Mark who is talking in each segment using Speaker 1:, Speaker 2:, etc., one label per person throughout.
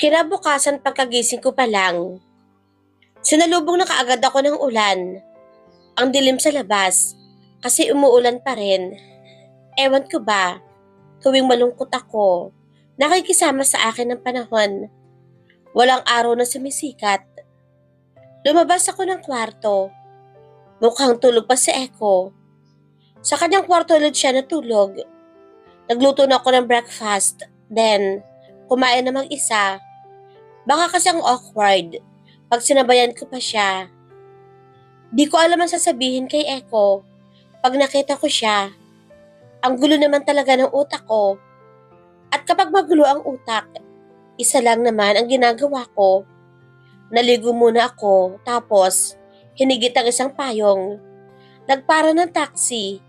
Speaker 1: Kinabukasan pagkagising ko pa lang, sinalubong na kaagad ako ng ulan. Ang dilim sa labas, kasi umuulan pa rin. Ewan ko ba, tuwing malungkot ako, nakikisama sa akin ng panahon. Walang araw na sumisikat. Lumabas ako ng kwarto. Mukhang tulog pa si Echo. Sa kanyang kwarto ulit siya natulog. Nagluto na ako ng breakfast. Then, kumain na mag-isa. Baka kasi ang awkward pag sinabayan ko pa siya. Di ko alam ang sasabihin kay Echo pag nakita ko siya. Ang gulo naman talaga ng utak ko. At kapag magulo ang utak, isa lang naman ang ginagawa ko. Naligo muna ako, tapos hinigit ang isang payong. Nagpara ng taxi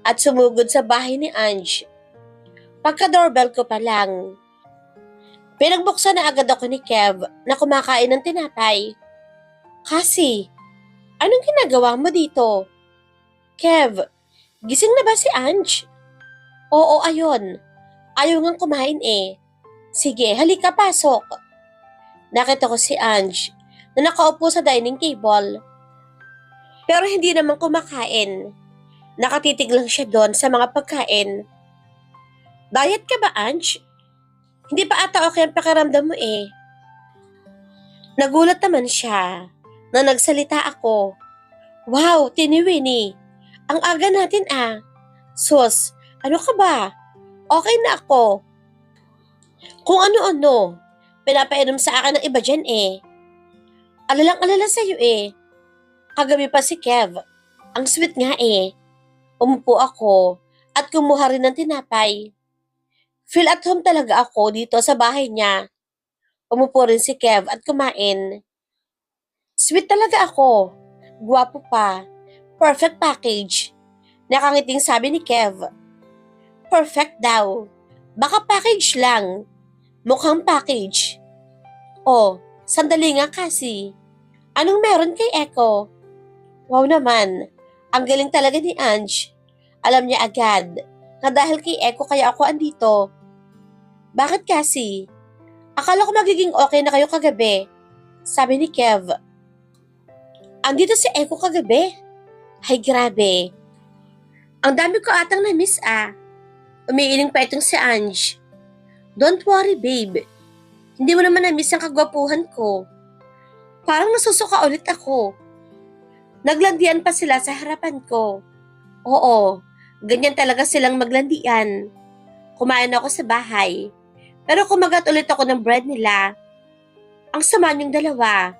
Speaker 1: at sumugod sa bahay ni Ange. Pagka-doorbell ko pa lang, pinagbuksan na agad ako ni Kev na kumakain ng tinapay. Kasi, anong ginagawa mo dito? Kev, gising na ba si Ange? Oo, ayun. Ayaw ngang kumain eh. Sige, halika pasok. Nakita ko si Ange na nakaupo sa dining table. Pero hindi naman kumakain. Nakatitig lang siya doon sa mga pagkain. Diet ka ba, Ange? Hindi pa ata okay ang pakiramdam mo eh. Nagulat naman siya na nagsalita ako. Wow, Tini Winnie. Ang aga natin ah. Sus, ano ka ba? Okay na ako. Kung ano-ano, pinapainom sa akin ng iba dyan eh. Alalang-alala sa'yo eh. Kagabi pa si Kev. Ang sweet nga eh. Umupo ako at kumuha rin ng tinapay. Feel at home talaga ako dito sa bahay niya. Umupo rin si Kev at kumain. Sweet talaga ako. Guwapo pa. Perfect package. Nakangiting sabi ni Kev. Perfect daw. Baka package lang. Mukhang package. Oh, sandali nga kasi. Anong meron kay Echo? Wow naman. Ang galing talaga ni Ange. Alam niya agad na dahil kay Echo kaya ako andito. Bakit kasi? Akala ko magiging okay na kayo kagabi. Sabi ni Kev. Andito si Echo kagabi? Ay grabe. Ang dami ko atang na-miss ah. Umiiling pa itong si Ange. Don't worry babe. Hindi mo naman na-miss ang kagwapuhan ko. Parang nasusuka ulit ako. Naglandian pa sila sa harapan ko. Oo, ganyan talaga silang maglandian. Kumain ako sa bahay. Pero kumagat ulit ako ng bread nila. Ang sama niyong dalawa.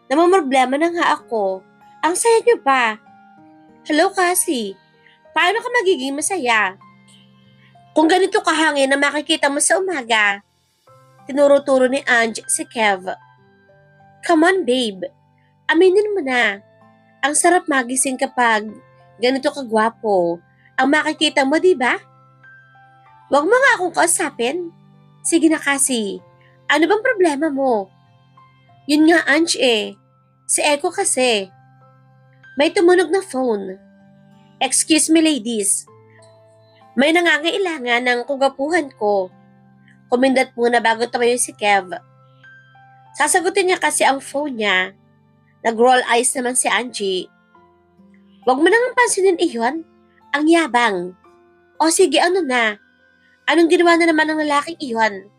Speaker 1: Namamroblema na nga ako. Ang saya niyo pa. Hello Cassie. Paano ka magiging masaya? Kung ganito kahangin na makikita mo sa umaga. Tinuro-turo ni Ange si Kev. Come on babe. Aminin mo na. Ang sarap magising kapag ganito kagwapo. Ang makikita mo, di ba? Huwag mo nga akong kausapin. Sige na kasi. Ano bang problema mo? Yun nga Ange eh. Si Echo kasi. May tumunog na phone. Excuse me ladies. May nangangailangan ng kagwapuhan ko. Kumindat muna bago tumayo si Kev. Sasagutin niya kasi ang phone niya. Nag-roll eyes naman si Angie. Huwag mo nang pansinin iyon. Ang yabang. O sige ano na. Anong ginawa na naman ng lalaking iyon?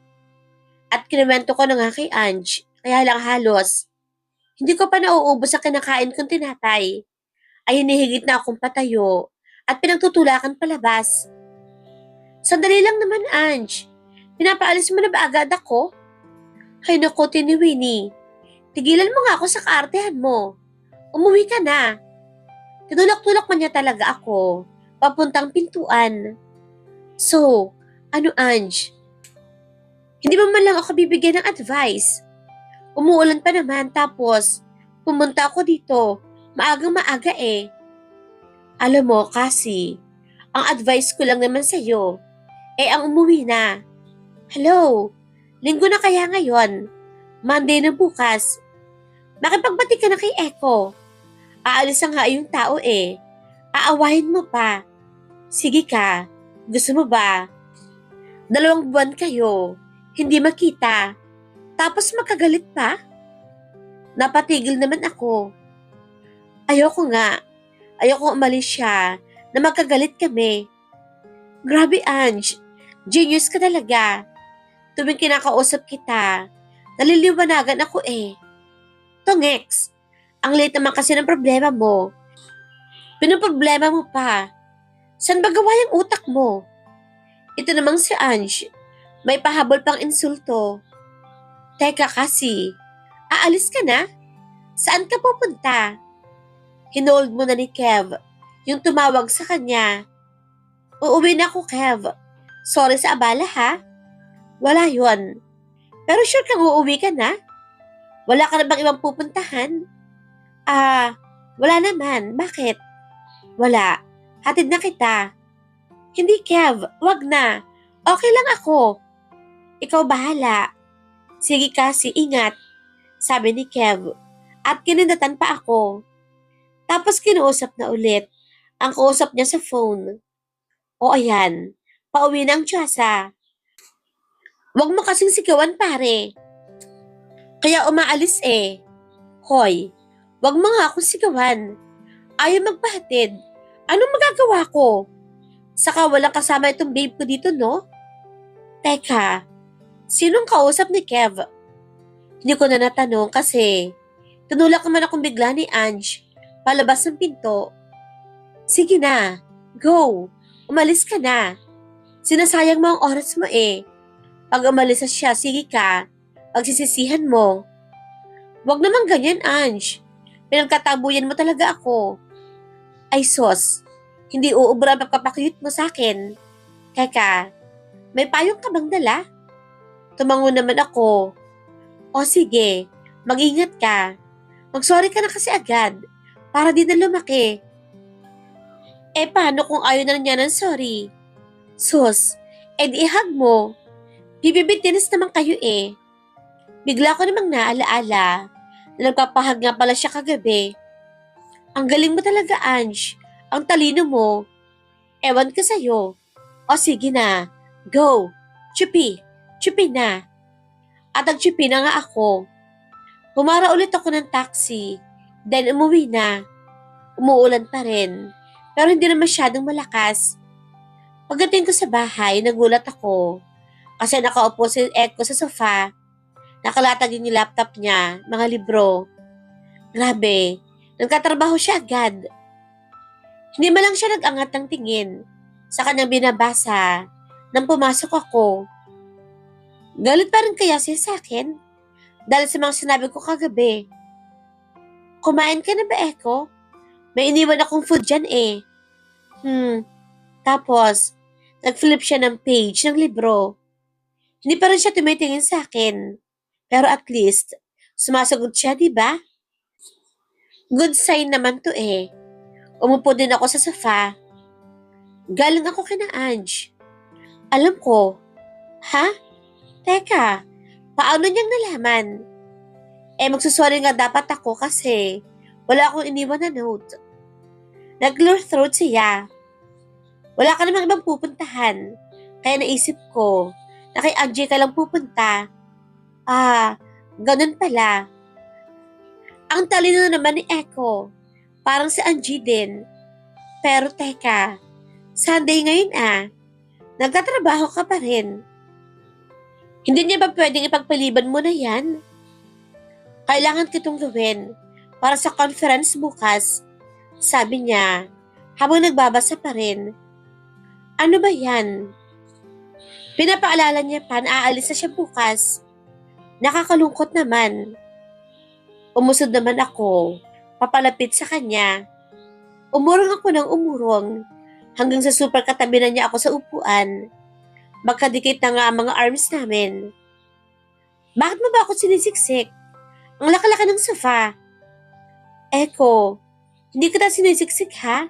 Speaker 1: At kinuwento ko na nga kay Ange. Kaya lang halos. Hindi ko pa nauubos sa kinakain kong tinapay. Ay hinihigit na akong patayo. At pinagtutulakan palabas. Sandali lang naman Ange. Pinapaalis mo na ba agad ako? Ay naku, Tini Winnie. Tigilan mo nga ako sa kaartehan mo. Umuwi ka na. Tinulak-tulak man niya talaga ako. Papuntang pintuan. So, ano Ange? Hindi mo man lang ako bibigyan ng advice. Umuulan pa naman tapos pumunta ako dito. Maagang maaga eh. Alam mo kasi, ang advice ko lang naman sa'yo, ang umuwi na. Hello, linggo na kaya ngayon? Monday na bukas. Makipagbati ka na kay Echo. Aalis ang nga yung tao eh. Aawahin mo pa. Sige ka, gusto mo ba? 2 buwan kayo, hindi makita. Tapos magkagalit pa? Napatigil naman ako. Ayoko nga. Ayoko umalis siya na magkagalit kami. Grabe, Ange. Genius ka talaga. Tuwing kinakausap kita, naliliwanagan ako eh. Tongex, ang late naman kasi ng problema mo. Pinoproblema mo pa. Saan ba gawa yung utak mo? Ito namang si Ange, may pahabol pang insulto. Teka kasi, aalis ka na? Saan ka pupunta? Hinold mo na ni Kev, yung tumawag sa kanya. Uuwi na ako, Kev. Sorry sa abala ha. Wala yon. Pero sure kang uuwi ka na? Wala ka na bang ibang pupuntahan? Wala naman. Bakit? Wala. Hatid na kita. Hindi, Kev. Wag na. Okay lang ako. Ikaw bahala. Sige kasi, ingat. Sabi ni Kev. At kinindatan pa ako. Tapos kinuusap na ulit. Ang kausap niya sa phone. O ayan. Pauwi na ang tiyasa. Wag mo kasing sigawan, pare. Kaya umaalis eh. Hoy, wag mo nga akong sigawan. Ayaw magpahatid. Anong magagawa ko? Saka walang kasama itong babe ko dito, no? Teka, sinong kausap ni Kev? Hindi ko na natanong kasi tunulak naman akong bigla ni Ange palabas ng pinto. Sige na, go. Umalis ka na. Sinasayang mo ang oras mo eh. Pag umalis na siya, sige ka. Pagsisisihan mo. Wag naman ganyan, Ange. Pinagtatabuyan mo talaga ako. Ay sos, hindi uubra ang pagpapakyut mo sa akin. Teka, may payong ka bang dala? Tumango naman ako. O sige, mag-ingat ka. Mag-sorry ka na kasi agad, para di na lumaki. Eh paano kung ayaw na niya ng sorry? Sus, di ihag mo. Bibibitinis naman kayo eh. Bigla ko namang naalaala na nagpapahag nga pala siya kagabi. Ang galing mo talaga, Ange. Ang talino mo. Ewan ka sa'yo. O sige na, go. Chupi, chupi na. At nagchupi na nga ako. Pumara ulit ako ng taxi. Then umuwi na. Umuulan pa rin. Pero hindi na masyadong malakas. Pagdating ko sa bahay, nagulat ako. Kasi nakaupo si Echo sa sofa. Nakalatag yung laptop niya, mga libro. Grabe, nagkatrabaho siya agad. Hindi man lang siya nag-angat ng tingin sa kanyang binabasa nang pumasok ako. Galit pa rin kaya siya sa akin? Dahil sa mga sinabi ko kagabi. Kumain ka na ba, Echo? May iniwan akong food dyan eh. Tapos, nag-flip siya ng page ng libro. Hindi pa rin siya tumitingin sa akin. Pero at least, sumasagot siya, di ba? Good sign naman to eh. Umupo din ako sa sofa. Galing ako kina Ange. Alam ko. Ha? Teka, paano niyang nalaman? Magsusorry nga dapat ako kasi wala akong iniwan na note. Nag-clear throat siya. Wala ka namang ibang pupuntahan. Kaya naisip ko na kay Angie ka lang pupunta. Ganun pala. Ang talino naman ni Echo. Parang si Angie din. Pero teka, Sunday ngayon nagtatrabaho ka pa rin. Hindi niya ba pwedeng ipagpaliban mo na yan? Kailangan kitong gawin para sa conference bukas. Sabi niya, habang nagbabasa pa rin. Ano ba yan? Pinapaalala niya pa na aalis na siya bukas. Nakakalungkot naman. Umusod naman ako, papalapit sa kanya. Umurong ako ng umurong hanggang sa super katabi na niya ako sa upuan. Magkadikit na nga ang mga arms namin. Bakit mo ba ako sinisiksik? Ang laki-laki ng sofa. Echo, hindi kita sinisiksik ha?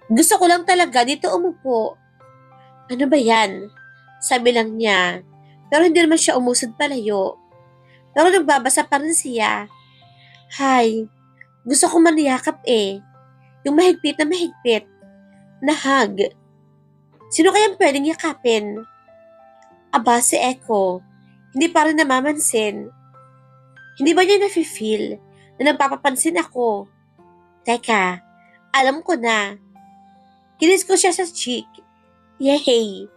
Speaker 1: Gusto ko lang talaga dito umupo. Ano ba yan? Sabi lang niya. Pero hindi naman siya umusod palayo. Pero nagbabasa pa rin siya. Hay, gusto ko maniyakap eh. Yung mahigpit na mahigpit. Na hug. Sino kayang pwedeng yakapin? Aba, si Echo. Hindi pa rin namamansin. Hindi ba niya nafe-feel na nagpapapansin ako? Teka, alam ko na. Kinis ko siya sa cheek. Yay!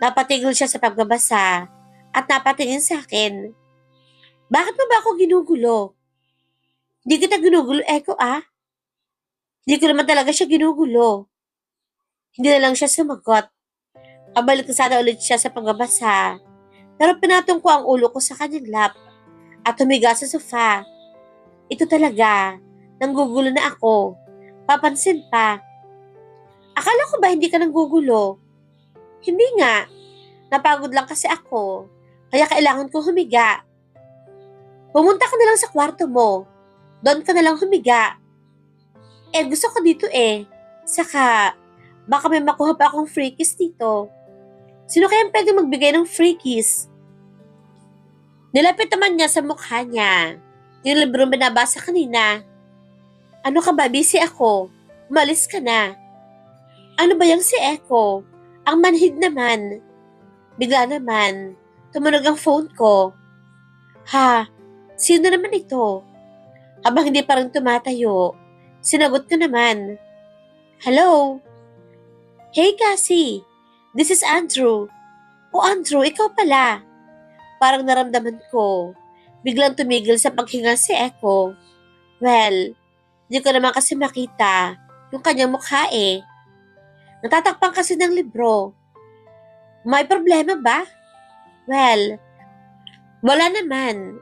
Speaker 1: Napatigil siya sa pagbabasa at napatingin sa akin. Bakit mo ba ako ginugulo? Hindi kita ginugulo, Echo, ah. Hindi ko naman talaga siya ginugulo. Hindi na lang siya sumagot. Pabalik na sana ulit siya sa pagbabasa. Pero pinatong ko ang ulo ko sa kanyang lap at humiga sa sofa. Ito talaga, nanggugulo na ako. Papansin pa. Akala ko ba hindi ka nanggugulo? Hindi nga. Napagod lang kasi ako. Kaya kailangan ko humiga. Pumunta ka na lang sa kwarto mo. Doon ka na lang humiga. Gusto ko dito eh. Saka, baka may makuha pa akong free kiss dito. Sino kayang pwede magbigay ng free kiss? Nilapit naman niya sa mukha niya. Yung libro binabasa kanina. Ano ka ba? Busy ako. Umalis ka na. Ano ba yung si Echo? Ang manhid naman. Bigla naman, tumunog ang phone ko. Ha? Sino naman ito? Habang hindi pa rin tumatayo, sinagot ko naman. Hello? Hey Cassie, this is Andrew. Oh Andrew, ikaw pala. Parang naramdaman ko. Biglang tumigil sa paghinga si Echo. Well, hindi ko naman kasi makita yung kanyang mukha eh. Natatakpan kasi ng libro. May problema ba? Well, wala naman.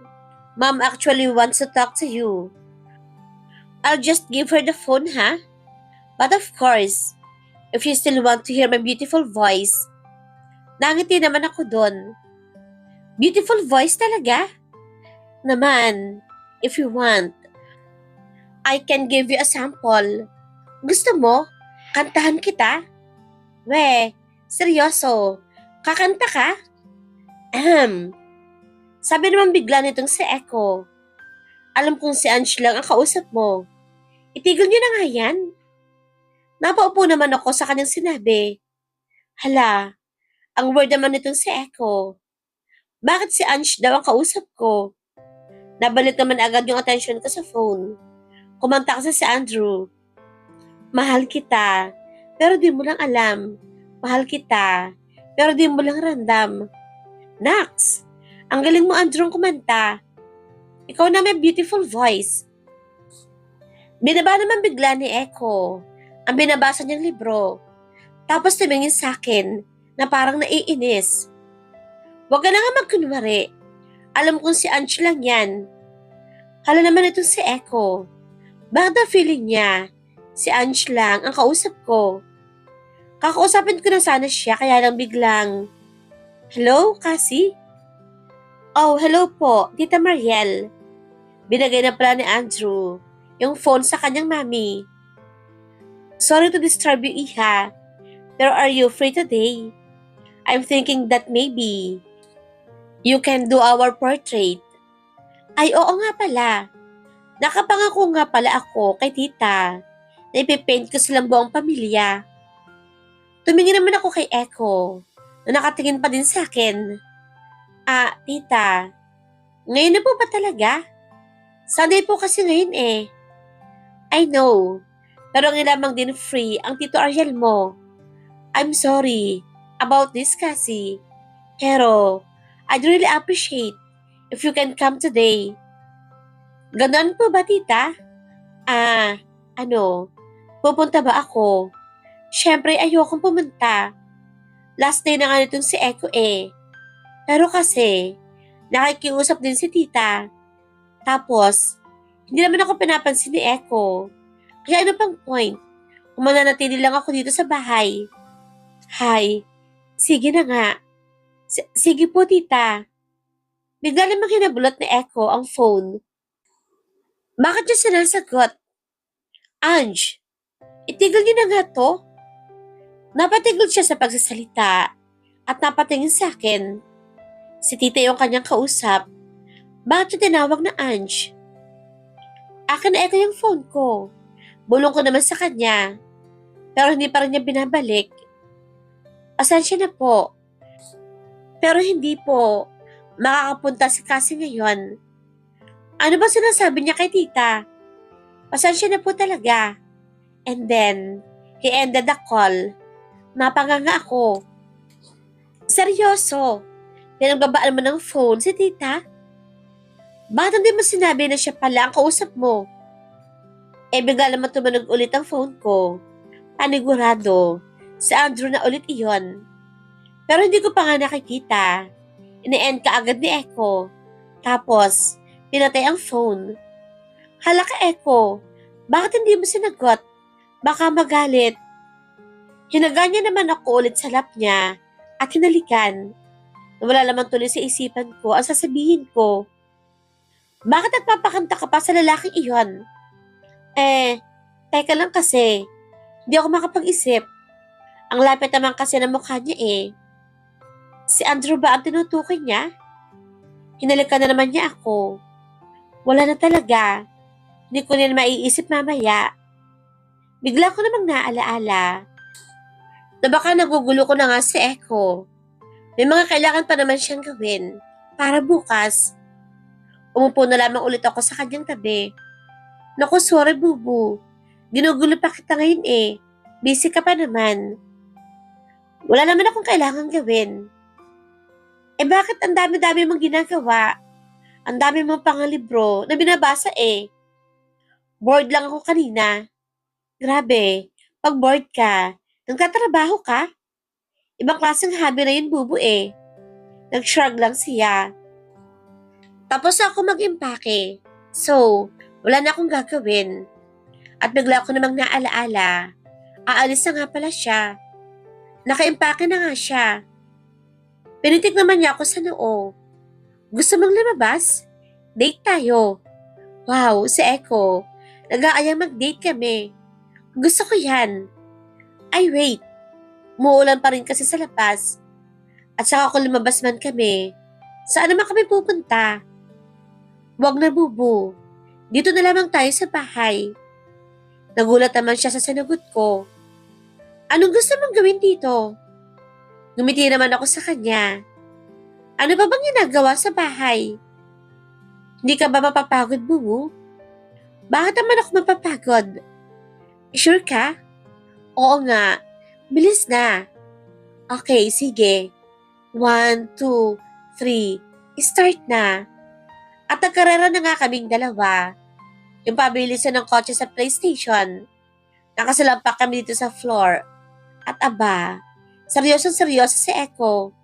Speaker 1: Mom actually wants to talk to you. I'll just give her the phone, ha? But of course, if you still want to hear my beautiful voice, nangiti naman ako doon. Beautiful voice talaga? Naman, if you want, I can give you a sample. Gusto mo? Kantahan kita? We, seryoso, kakanta ka? Sabi naman bigla nitong si Echo. Alam kong si Ange lang ang kausap mo. Itigil niyo na nga yan. Napaupo naman ako sa kanyang sinabi. Hala, ang word naman nitong si Echo. Bakit si Ange daw ang kausap ko? Nabalik naman agad yung attention ko sa phone. Kumanta kasi si Andrew. Mahal kita, pero di mo lang alam. Mahal kita, pero di mo lang randam. Nax, ang galing mo Andrew kumanta. Ikaw na may beautiful voice. Binaba naman bigla ni Echo ang binabasa niyang libro. Tapos tumingin sa akin na parang naiinis. Huwag ka na nga magkunwari. Alam kong si Ange lang yan. Hala naman itong si Echo. Bakit na feeling niya si Ange lang ang kausap ko? Kakausapin ko na sana siya kaya lang biglang, hello, Cassie? Oh, hello po, Tita Mariel. Binagay na pala ni Andrew yung phone sa kanyang mami. Sorry to disturb you, Iha. Pero are you free today? I'm thinking that maybe you can do our portrait. Ay, oo nga pala. Nakapangako nga pala ako kay tita na ipipaint ko silang buong pamilya. Tumingin naman ako kay Echo na nakatingin pa din sa akin. Tita, ngayon na po ba talaga? Sunday po kasi ngayon eh. I know, pero ang lamang din free ang Tito Ariel mo. I'm sorry about this kasi, pero I'd really appreciate if you can come today. Ganon po ba, tita? Pupunta ba ako? Siyempre, ayokong pumunta. Last day na nga nitong si Echo eh. Pero kasi, nakikiusap din si tita. Tapos, hindi naman ako pinapansin ni Echo. Kaya ano pang point? Kung mananatili lang ako dito sa bahay. Hay, sige na nga. Sige po, tita. Bigla namang hinabulot ni Echo ang phone. Bakit niya sinasagot? Ange, itigil niyo na nga to. Napatigil siya sa pagsasalita at napatingin sa akin. Si tita yung kanyang kausap. Bakit niya tinawag na Ange? Akin na ito yung phone ko. Bulong ko naman sa kanya. Pero hindi pa rin niya binabalik. Pasensya na po. Pero hindi po. makakapunta si Cassie ngayon. Ano ba sinasabi niya kay tita? Pasensya na po talaga. And then, he ended the call. Napanganga ako. Seryoso? Pinagbabaan mo ng phone si tita? Bakit hindi mo sinabi na siya pala ang kausap mo? Bigla naman tumunog ulit ang phone ko. Panigurado, si Andrew na ulit iyon. Pero hindi ko pa nga nakikita. Ine-end ka agad ni Echo. Tapos, pinatay ang phone. Hala ka, Echo. Bakit hindi mo sinagot? Baka magalit. Hinaga niya naman ako ulit sa lap niya at hinalikan. Wala naman tuloy sa isipan ko ang sasabihin ko. Bakit nagpapakanta ka pa sa lalaking iyon? Teka lang kasi. Hindi ako makapag-isip. Ang lapit naman kasi ng mukha niya eh. Si Andrew ba ang tinutukoy niya? Hinalikan na naman niya ako. Wala na talaga. Hindi ko na maiisip mamaya. Bigla ko namang naalaala na baka nagugulo ko na nga si Echo. May mga kailangan pa naman siyang gawin para bukas. Umupo na lamang ulit ako sa kanyang tabi. Naku, sorry bubu. Ginugulo pa kita ngayon eh. Busy ka pa naman. Wala naman akong kailangan gawin. Bakit ang dami-dami mong ginagawa? Ang dami mong pangalibro na binabasa eh. Bored lang ako kanina. Grabe, pag bored ka, nagtatrabaho ka? Ibang klaseng hobby na yun, bubu eh. Nag-shrug lang siya. Tapos ako mag-impake. So, wala na akong gagawin. At bigla ko namang naalaala. Aalis na nga pala siya. Naka-impake na nga siya. Pinitik naman niya ako sa noo. Gusto mong lumabas? Date tayo. Wow, si Echo. Nag-aayang mag-date kami. Gusto ko yan. Ay wait, muulan pa rin kasi sa labas. At saka kung lumabas man kami, saan naman kami pupunta? Wag na bubu, dito na lamang tayo sa bahay. Nagulat naman siya sa sinagot ko. Anong gusto mong gawin dito? Ngumiti naman ako sa kanya. Ano ba bang ginagawa sa bahay? Hindi ka ba mapapagod, bubu? Bakit naman ako mapapagod? Sure ka? Oo nga. Bilis na. Okay, sige. 1, 2, 3. Start na. At nagkarera na nga kaming dalawa. Yung pabilisan ng kotse sa PlayStation. Nakasalampak kami dito sa floor. At aba, seryosong seryoso si Echo.